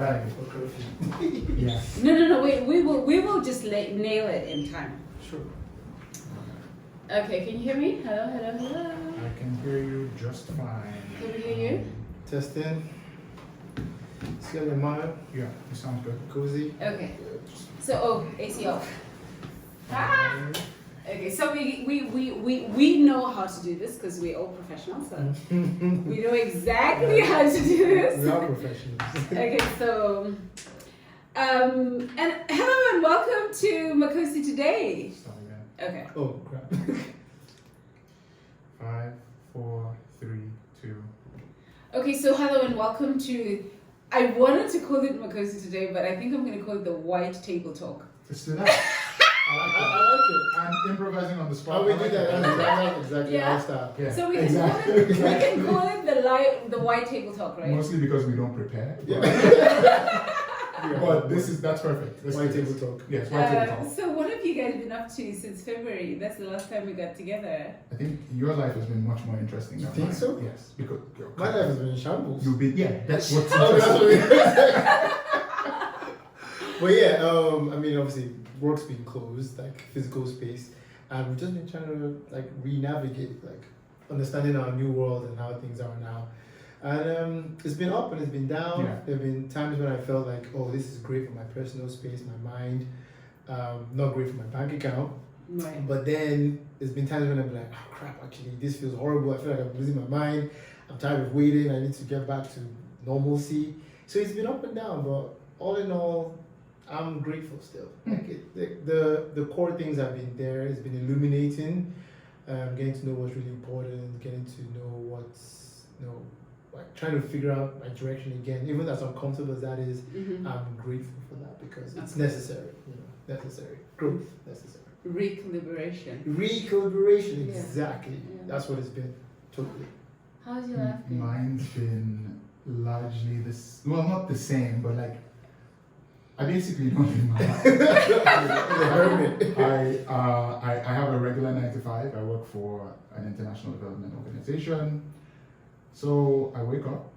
time. Yeah. No. We will just nail it in time. Sure. Okay, can you hear me? Hello. I can hear you just fine. Can we hear you? Testing. See your mind. Yeah, it sounds good. Cozy. Okay. So, AC off. Okay, so we know how to do this because we're all professionals. So we know exactly how to do this. We are professionals. Okay, so and hello and welcome to Makosi today. Start again. Okay. Oh crap. 5, 4, 3, 2. Okay, so hello and welcome to. I wanted to call it Makosi today, but I think I'm going to call it the White Table Talk. Let's do that. I like it. I'm improvising on the spot. Oh, we do that. That's exactly Yeah. our style. Yeah. So we can exactly. call it the White Table Talk, right? Mostly because we don't prepare. Yeah. But that's perfect. Let's White do table this. talk. Yes, white table talk. So what have you guys been up to since February? That's the last time we got together. I think your life has been much more interesting than You think mine. so? Yes, because My life has been in shambles. you've been that's what's Oh, that's interesting. what But yeah, I mean, obviously, work's been closed, like physical space, and we've just been trying to like re-navigate, like understanding our new world and how things are now. And it's been up and it's been down. Yeah. There have been times when I felt like, oh, this is great for my personal space, my mind, not great for my bank account. Right. But then there's been times when I'm like, oh crap, actually, this feels horrible. I feel like I'm losing my mind. I'm tired of waiting. I need to get back to normalcy. So it's been up and down, but all in all, I'm grateful still. Like the core things have been there. It's been illuminating. Getting to know what's really important. Getting to know what's like trying to figure out my direction again. Even as uncomfortable as that is, I'm grateful for that because it's necessary. Necessary growth, necessary. Recalibration. Recalibration, Yeah. exactly. Yeah. That's what it's been. Totally. How's your life been? Mine's been largely this. Well, not the same, but like I basically don't live my life. The hermit. I have a regular 9 to 5. I work for an international development organization. So I wake up,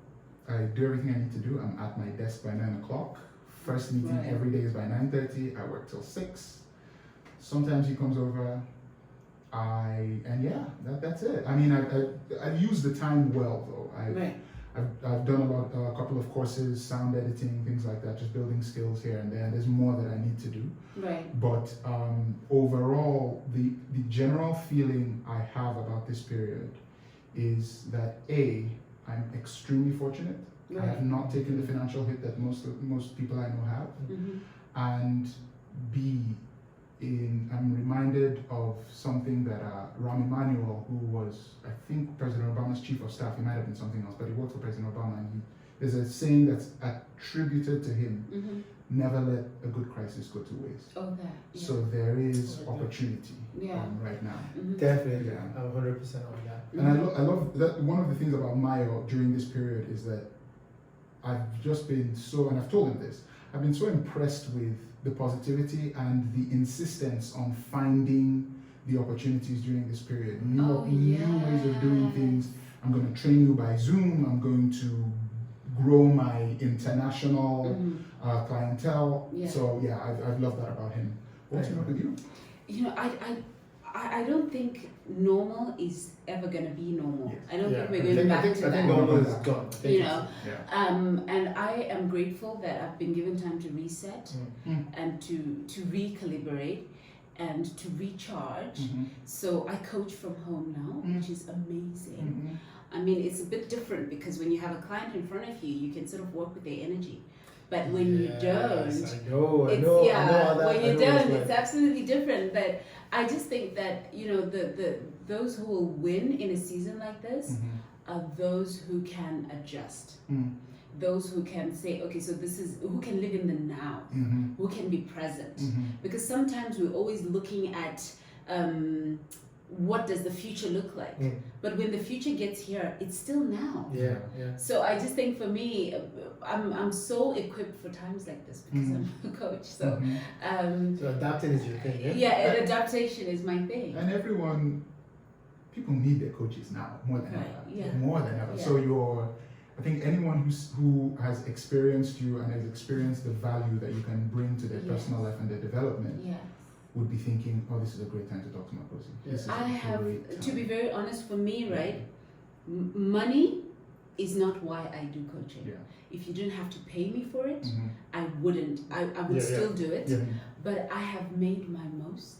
I do everything I need to do. I'm at my desk by 9 o'clock. First meeting Right. every day is by 9:30. I work till 6. Sometimes he comes over. That's it. I mean, I've used the time well though. Right. I've done about a couple of courses, sound editing, things like that, just building skills here and there. There's more that I need to do. Right. But overall, the general feeling I have about this period is that I'm extremely fortunate. I have not taken the financial hit that most people I know have. And B, I'm reminded of something that Rahm Emanuel, who was, I think, President Obama's chief of staff, he might have been something else, but he worked for President Obama, and there's a saying that's attributed to him, never let a good crisis go to waste. Oh, that. Yeah. So there is opportunity right now. Definitely. Yeah. I'm 100% on that. And I love that. One of the things about Mayo during this period is that I've just been and I've told him this, I've been so impressed with the positivity and the insistence on finding the opportunities during this period. New ways of doing things. I'm going to train you by Zoom. I'm going to grow my international clientele. Yeah. So yeah, I've loved that about him. What's up with you? You know, I don't think normal is ever going to be normal. Yes. I don't think we're I going think, back I think, to I that. think normal is gone. You know, Yeah. and I am grateful that I've been given time to reset and to recalibrate and to recharge. So I coach from home now, which is amazing. I mean, it's a bit different because when you have a client in front of you, you can sort of work with their energy. But when you don't, I know how that, when you I know don't, it's it's absolutely different. But I just think that, you know, the those who will win in a season like this are those who can adjust. Those who can say, okay, so this is who can live in the now, who can be present. Because sometimes we're always looking at what does the future look like? But when the future gets here, it's still now. Yeah. So I just think for me, I'm so equipped for times like this because I'm a coach. So So adapting is your thing, yeah? yeah, and adaptation is my thing. And people need their coaches now more than ever. Yeah. More than ever. Yeah. So I think anyone who has experienced you and has experienced the value that you can bring to their Yes. personal life and their development Yes. would be thinking, oh, this is a great time to talk to Makosi. This is a I have, great to be time. very honest, for me, right, money is not why I do coaching. Yeah. If you didn't have to pay me for it, Mhm. I wouldn't. I would Yeah, still do it. Yeah. But I have made my most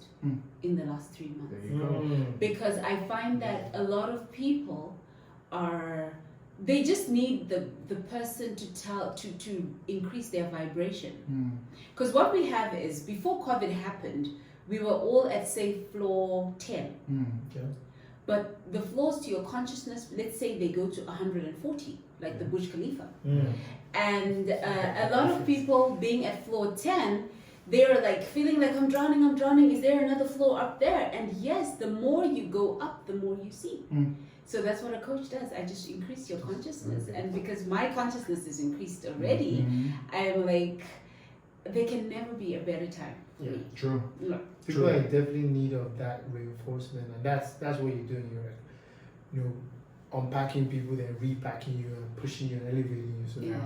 in the last 3 months. There you go. Because I find that a lot of people they just need the person to increase their vibration. Because what we have is, before COVID happened, we were all at, say, floor 10. Okay. But the floors to your consciousness, let's say they go to 140, like the Burj Khalifa. And a lot of people being at floor 10, they're like feeling like, I'm drowning. Is there another floor up there? And yes, the more you go up, the more you see. So that's what a coach does. I just increase your consciousness. Okay. And because my consciousness is increased already, I'm like, there can never be a better time for Yeah. me. True. No. People are definitely in need of that reinforcement, and that's what you're doing. You're like, you know, unpacking people, then repacking you and pushing you and elevating you. So Yeah.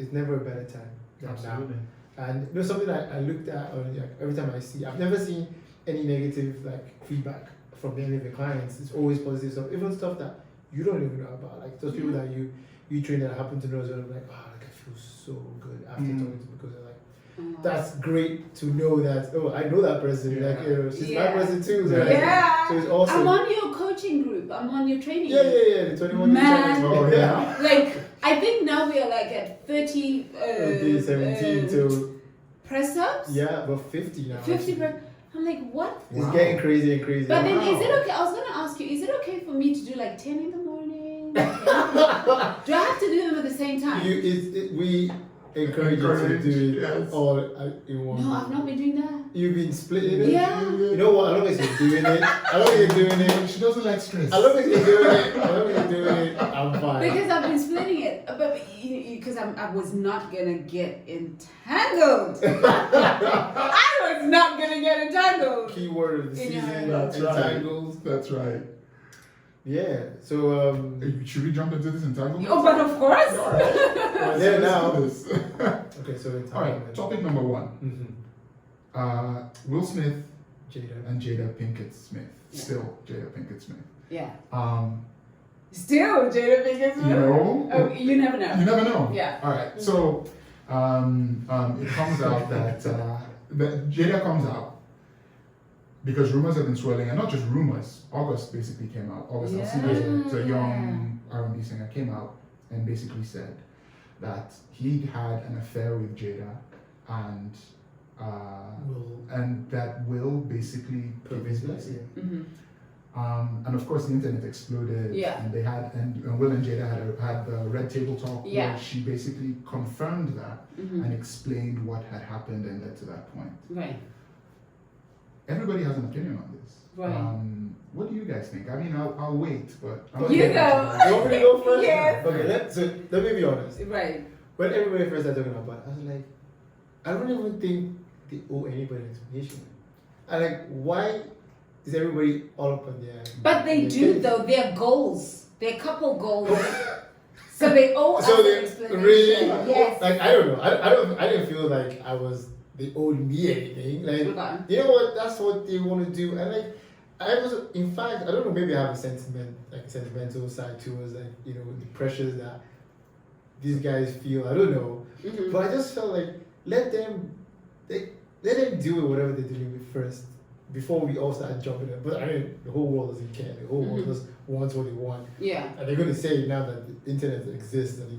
it's never a better time than Absolutely. now. And you know, something that I looked at, or like every time I see, I've never seen any negative like feedback from any of the clients. It's always positive stuff, even stuff that you don't even know about. Like those people that you train that happen to know as well. I'm like, like I feel so good after talking to them, because they're like, that's great to know that, oh, I know that person. Yeah. Like, you know, she's my Yeah. person too. So, Yeah. so it's awesome. I'm on your coaching group. I'm on your training Yeah, group. the 21 Man. challenge. Oh, yeah. Like, I think now we are like at 30 Okay, 17 to press-ups. yeah, about 50 now. 50 I'm like, what? It's Wow. getting crazy and crazy. But then, is it Wow. okay? I was gonna ask you, is it okay for me to do like 10 in the morning? 10 in the do I have to do them at the same time? We encourage you to do it Yes. all in one. No, I've not been doing that. You've been splitting it. Yeah. You know what? As long as you're doing it, She doesn't like stress. as long as you're doing it, I'm fine. Because I've been splitting it, but because I was not gonna get entangled. I was not gonna get entangled. Keyword of the In your season, head. That's right. entangles. That's right. Yeah. So Should we jump into this entanglement? Oh, but of course. All right. we're there now. Let's do this. Okay, so All right. Topic number one. Will Smith Jada. and Jada Pinkett Smith. Yeah. Still Jada Pinkett Smith. Yeah. Still, Jada Pinkett You Smith. know. Oh, you never know. You never know. Yeah. All right. So, it comes out that Jada comes out because rumors have been swirling, and not just rumors. August basically came out. August Alsina, it's a young R&B singer, came out and basically said that he had an affair with Jada, and that Will basically gave his blessing. Mm-hmm. And of course, the internet exploded. Yeah. And they had, and Will and Jada had the Red Table Talk Yeah. where she basically confirmed that Mm-hmm. and explained what had happened and led to that point. Right. Everybody has an opinion on this. Right. What do you guys think? I mean, I'll wait, but You go. You want me to go first? Yes. Okay, let me be honest. Right. When everybody first started talking about it, I was like, I don't even think they owe anybody an explanation. And like, why is everybody all up on their... But they their do case? though. They're goals. They're couple goals. So they owe us So an they explanation. really... Yes. Like, I don't know. I didn't feel like they owed me anything. Like, Okay. you know what? That's what they want to do. And like, in fact, I don't know, maybe I have a sentimental side towards like, you know, the pressures that these guys feel. I don't know. Mm-hmm. But I just felt like, let them deal with whatever they're dealing with first before we all start jumping in. But I mean, the whole world doesn't care. The whole world just wants what they want. Yeah. And they're going to say now that the internet exists and you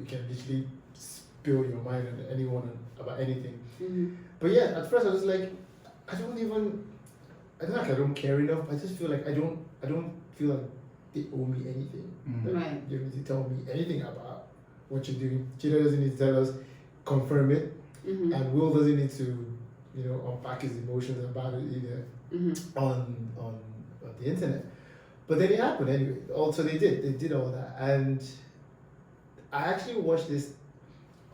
can literally spill your mind on anyone about anything. Mm-hmm. But yeah, at first I was like, I don't care enough. I just feel like I don't feel like they owe me anything. Mm. Like, Right. you don't need to tell me anything about what you're doing. Jada doesn't need to tell us, confirm it, Mm-hmm. and Will doesn't need to, unpack his emotions about it either Mm-hmm. on the internet. But then it happened anyway. Also, they did all that, and I actually watched this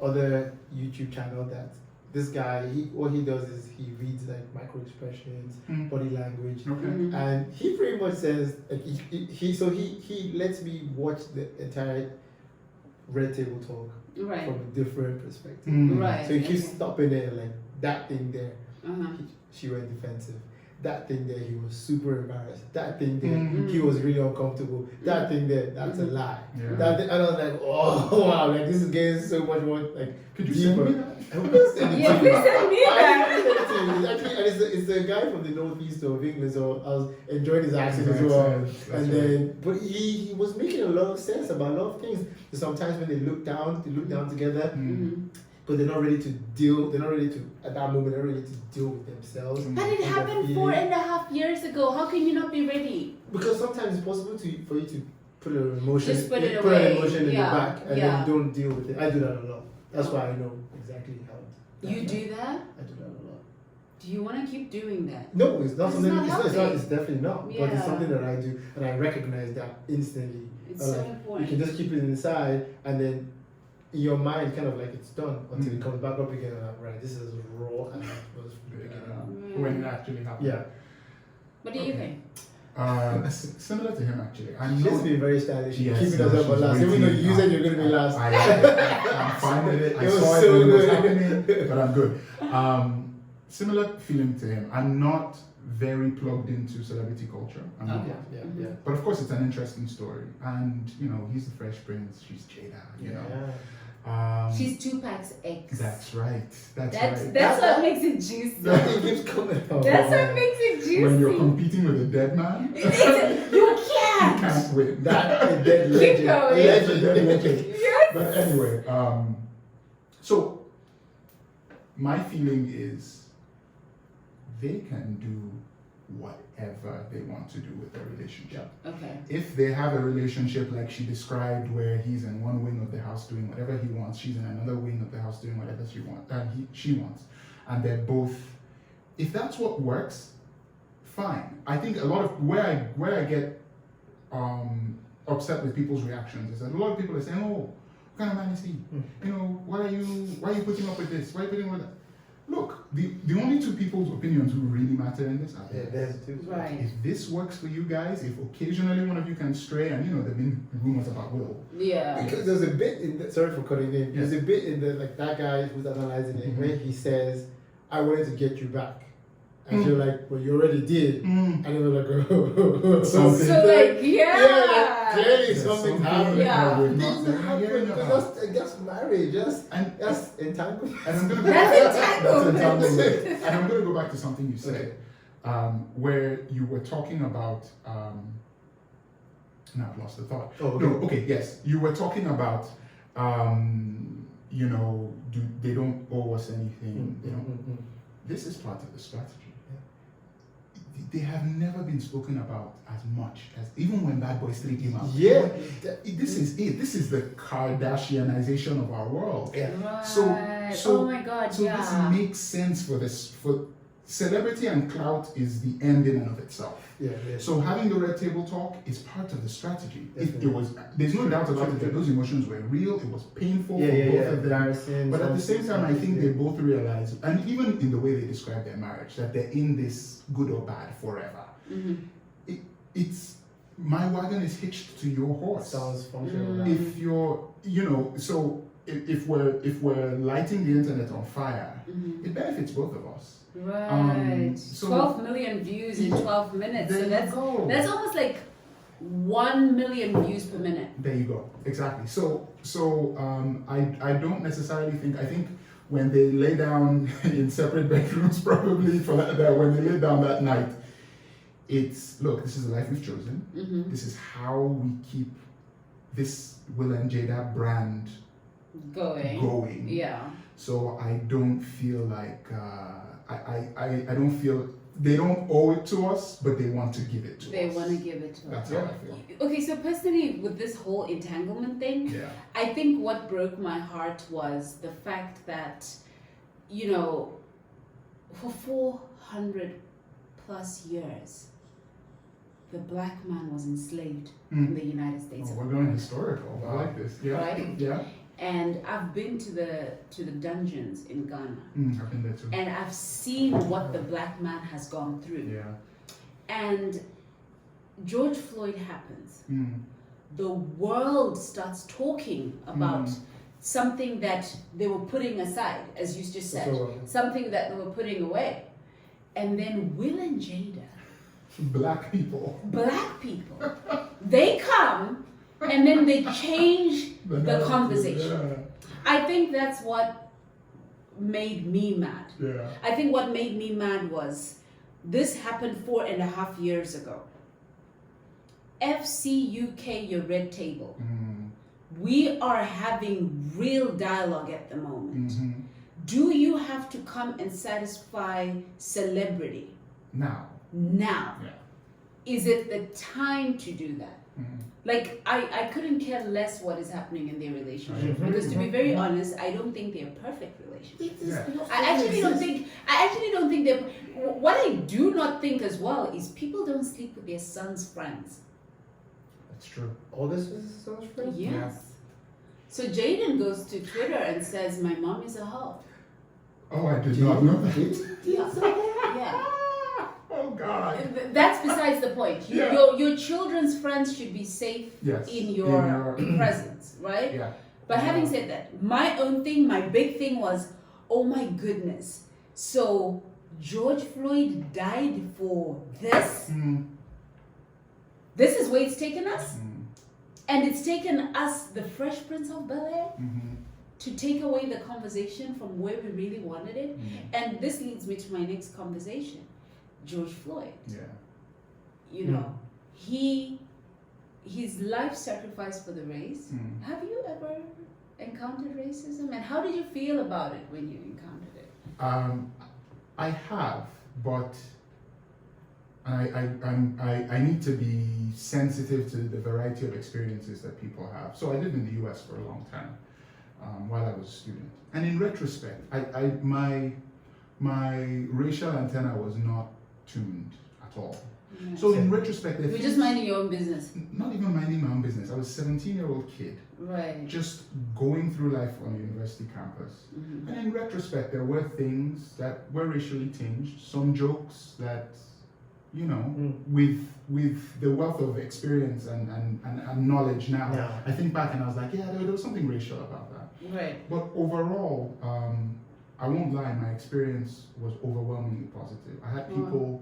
other YouTube channel that this guy, what he does is he reads like micro expressions, body language, Okay. Mm-hmm. and he pretty much says like he lets me watch the entire red table talk Right. from a different perspective. Right. So he keeps okay. stopping there, like that thing there. Uh-huh. She went defensive. That thing there, he was super embarrassed. That thing there, Mhm. he was really uncomfortable. That thing there, that's a Mhm. lie. Yeah. That thing, and I was like, oh wow, like this is getting so much more like Could you deeper. send me that? I will send it Yeah, to please you. send me I that. will send it to you. Actually, and it's the guy from the northeast of England, so I was enjoying his accent as His well. accent, that's And right. then, but he was making a lot of sense about a lot of things. So sometimes when they look down together, Mhm. but they're not ready to deal. They're not ready to at that moment. They're not ready to deal with themselves. But it and their happened feelings. 4.5 years ago. How can you not be ready? Because sometimes it's possible for you to put an emotion, Just put it an away. emotion in Yeah, the back, and yeah. then you don't deal with it. I do that a lot. That's why I know exactly how. You do that? I do that a lot. Do you want to keep doing that? No, it's not It's something. not It's healthy. definitely not. But Yeah. it's something that I do, and I recognize that instantly. It's Or so like, you important. can just keep it inside, and then in your mind, kind of like it's done until Mm. it comes back up again. And I'm right. This is raw, and that was from the beginning. When it actually happened. Yeah, What do you Okay. think? Similar to him actually. I'm she's not being very stylish. Yes, Keeping no, herself for she's last. Even though waiting. you said you're going to be last. I'm fine with it. I It was saw it so when it was good. happening, but I'm good. Similar feeling to him. I'm not very plugged into celebrity culture. I'm not. Okay. Yeah. But of course, it's an interesting story, and you know, he's the Fresh Prince. She's Jada. You know. She's Tupac's ex. That's right. That's That's right. that's what makes it juicy. Nothing keeps coming out. That's what makes it juicy. When you're competing with a dead man, you You can't. can't win. That is dead legend. going. Legend. Yes. But anyway, so my feeling is they can do whatever they want to do with their relationship. Okay. If they have a relationship like she described, where he's in one wing of the house doing whatever he wants, she's in another wing of the house doing whatever she wants, and they're both, if that's what works, fine. I think a lot of where I get upset with people's reactions is that a lot of people are saying, "Oh, what kind of man is he? You know, why are you putting up with this? Why are you putting up with that?" Look, the only two people's opinions who really matter in this are Yeah, theirs. there's two. Right. If this works for you guys, if occasionally one of you can stray, and you know there've been rumors about Will. Yeah. Because there's a bit in the, sorry for cutting in. There's a bit in the like that guy who's analyzing it where he says, "I wanted to get you back," and you're like, "Well, you already did," and they were like, "Oh, Something. So like like, clearly There's something's something happening. Yeah. that we're Things not that hearing happen. about. That's marriage. And That's entanglement. And I'm gonna That's that's entanglement. entanglement. And I'm gonna go back to something you said, Okay. where you were talking about. Now I've lost the thought. Oh, okay. No, okay, yes, you were talking about. You know, they don't owe us anything. You know, this is part of the strategy. They have never been spoken about as much as even when Bad Boys 3 came out. Yeah. This is it. This is the Kardashianization of our world. Yeah. Right. So- oh my God. So yeah. this makes sense for this. For celebrity and clout is the end in and of itself. Yeah. So having the red table talk is part of the strategy. It Definitely. was. There's no doubt about it that those emotions were real. It was painful for both of them. Embarrassing. But at the same time, I think they both realize, and even in the way they describe their marriage, that they're in this good or bad forever. Mm-hmm. It's my wagon is hitched to your horse. sounds functional. Mm. If you're, you know, so if we're lighting the internet on fire, Mm-hmm. it benefits both of us. Right. so- 12 million views in 12 minutes. There So you that's go. that's almost like 1 million views per minute. There you go. Exactly. So I don't necessarily think. I think when they lay down in separate bedrooms, probably for that when they lay down that night, it's look. This is the life we've chosen. Mm-hmm. This is how we keep this Will and Jada brand going. Yeah. So I don't feel like I don't feel they don't owe it to us, but they want to give it to They us. want to give it to That's us. how I feel. Okay, so personally, with this whole entanglement thing, Yeah. I think what broke my heart was the fact that, you know, for 400 plus years, the black man was enslaved in the United States. Oh, of we're America. going historical. I like this. Yeah. Right? Yeah. And I've been to the dungeons in Ghana, I've been there too. and I've seen what the black man has gone through. Yeah. And George Floyd happens. the world starts talking about something that they were putting aside, as you just said, something that they were putting away. And then Will and Jada, Black people, they come and then they change the conversation. Yeah. I think that's what made me mad. Yeah. I think what made me mad was this happened 4.5 years ago. FC UK, your red table. We are having real dialogue at the moment. Do you have to come and satisfy celebrity? Now. Yeah. Is it the time to do that? Like, I couldn't care less what is happening in their relationship. Because to be very honest, I don't think they're perfect relationships. I actually don't think they're, what I do not think as well is people don't sleep with their son's friends. That's true. All this is so much friends? Yes. Yeah. So Jaden goes to Twitter and says, my mom is a hoe. Oh, I did not know that. Yeah. Oh God. That's besides the point. Yeah. Your children's friends should be safe Yes. in your presence, right? Yeah. But having said that, my own thing, my big thing was, oh my goodness. So George Floyd died for this? This is where it's taken us? And it's taken us, the Fresh Prince of Bel-Air, to take away the conversation from where we really wanted it. And this leads me to my next conversation. George Floyd. Yeah. You know, his life sacrifice for the race. Have you ever encountered racism? And how did you feel about it when you encountered it? I have, but I need to be sensitive to the variety of experiences that people have. So I lived in the US for a long time while I was a student. And in retrospect, my racial antenna was not tuned at all. Yeah. So in retrospect, You're just minding your own business. Not even minding my own business. I was a 17-year-old kid, Right. just going through life on a university campus. And in retrospect, there were things that were racially tinged, some jokes that, you know, with the wealth of experience and knowledge now, I think back and I was like, yeah, there was something racial about that. Right. But overall, I won't lie, my experience was overwhelmingly positive. I had people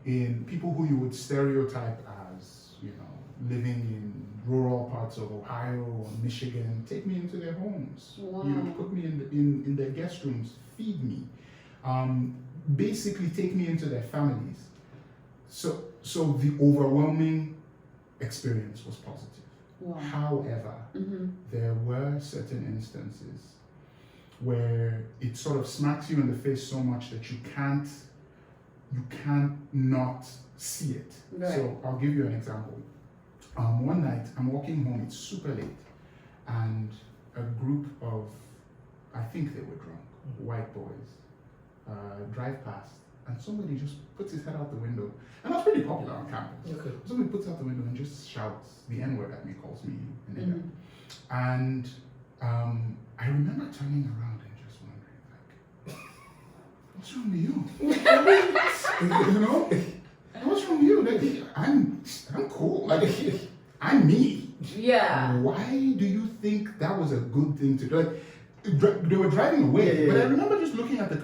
who you would stereotype as, you know, living in rural parts of Ohio or Michigan, take me into their homes. Wow. You know, put me in their guest rooms, feed me, basically take me into their families. So the overwhelming experience was positive. Wow. However, there were certain instances where it sort of smacks you in the face so much that you can't not see it. Right. So I'll give you an example. One night I'm walking home, it's super late, and a group of, I think they were drunk, white boys, drive past, and somebody just puts his head out the window, and that's pretty popular on campus. Okay. Somebody puts out the window and just shouts the N-word at me, calls me a nigger. And I remember turning around and just wondering, like, what's wrong with you? You know? What's wrong with you? Like, I'm cool. Like, I'm me. Yeah. Why do you think that was a good thing to do? Like, they were driving away, but I remember just looking at the car.